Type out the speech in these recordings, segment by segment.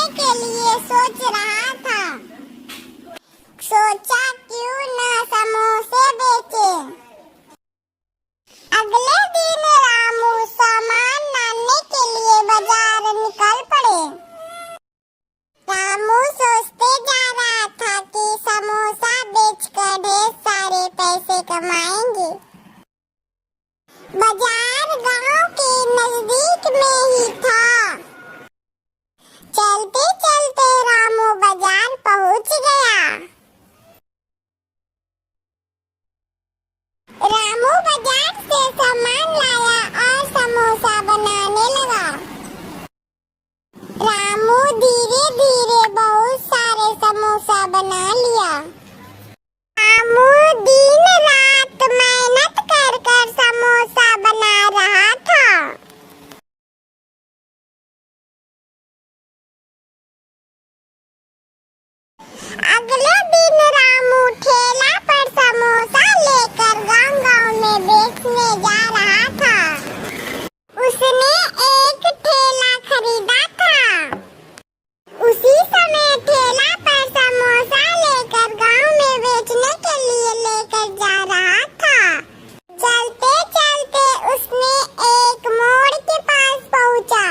बेचने के लिए सोच रहा था। सोचा क्यों न समोसे बेचे। अगले दिन रामू सामान लाने के लिए बाजार निकल पड़े। रामू सोचते जा रहा था कि समोसा बेचकर ढेर सारे पैसे कमाएंगे। बाजार गांव के नजदीक में ही था। चलते चलते रामू बाजार पहुंच गया। रामू बाजार से सामान लाया और समोसा बनाने लगा। रामू धीरे धीरे बहुत सारे समोसा बना लिया। रामू दिन रात मेहनत कर कर समोसा बना रहा था। अगले दिन रामू ठेला पर समोसा लेकर गांव-गांव में बेचने जा रहा था। उसने एक ठेला खरीदा था। उसी समय ठेला पर समोसा लेकर गांव में बेचने के लिए लेकर जा रहा था। चलते चलते उसने एक मोड़ के पास पहुंचा।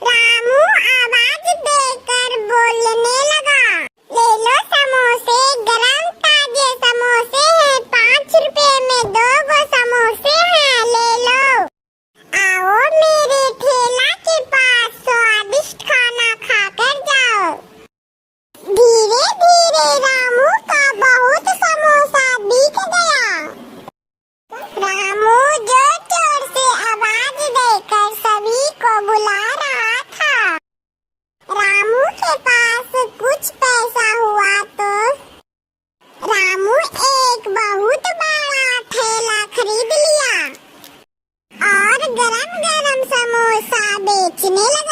रामू आवाज देकर बोलने लगा, ले लो समोसे, गरम ताजे समोसे हैं, 5 रुपए में 2 गो समोसे हैं, ले लो। आओ मेरे ठेला के पास स्वादिष्ट खाना खाकर जाओ। धीरे धीरे रामू का बहुत समोसा बिक गया। रामू जोर जोर से आवाज देकर सभी को बुला रहा था। रामू के पास कुछ पैसा हुआ तो रामू एक बहुत बड़ा ठेला खरीद लिया और गरम गरम समोसा बेचने लगा।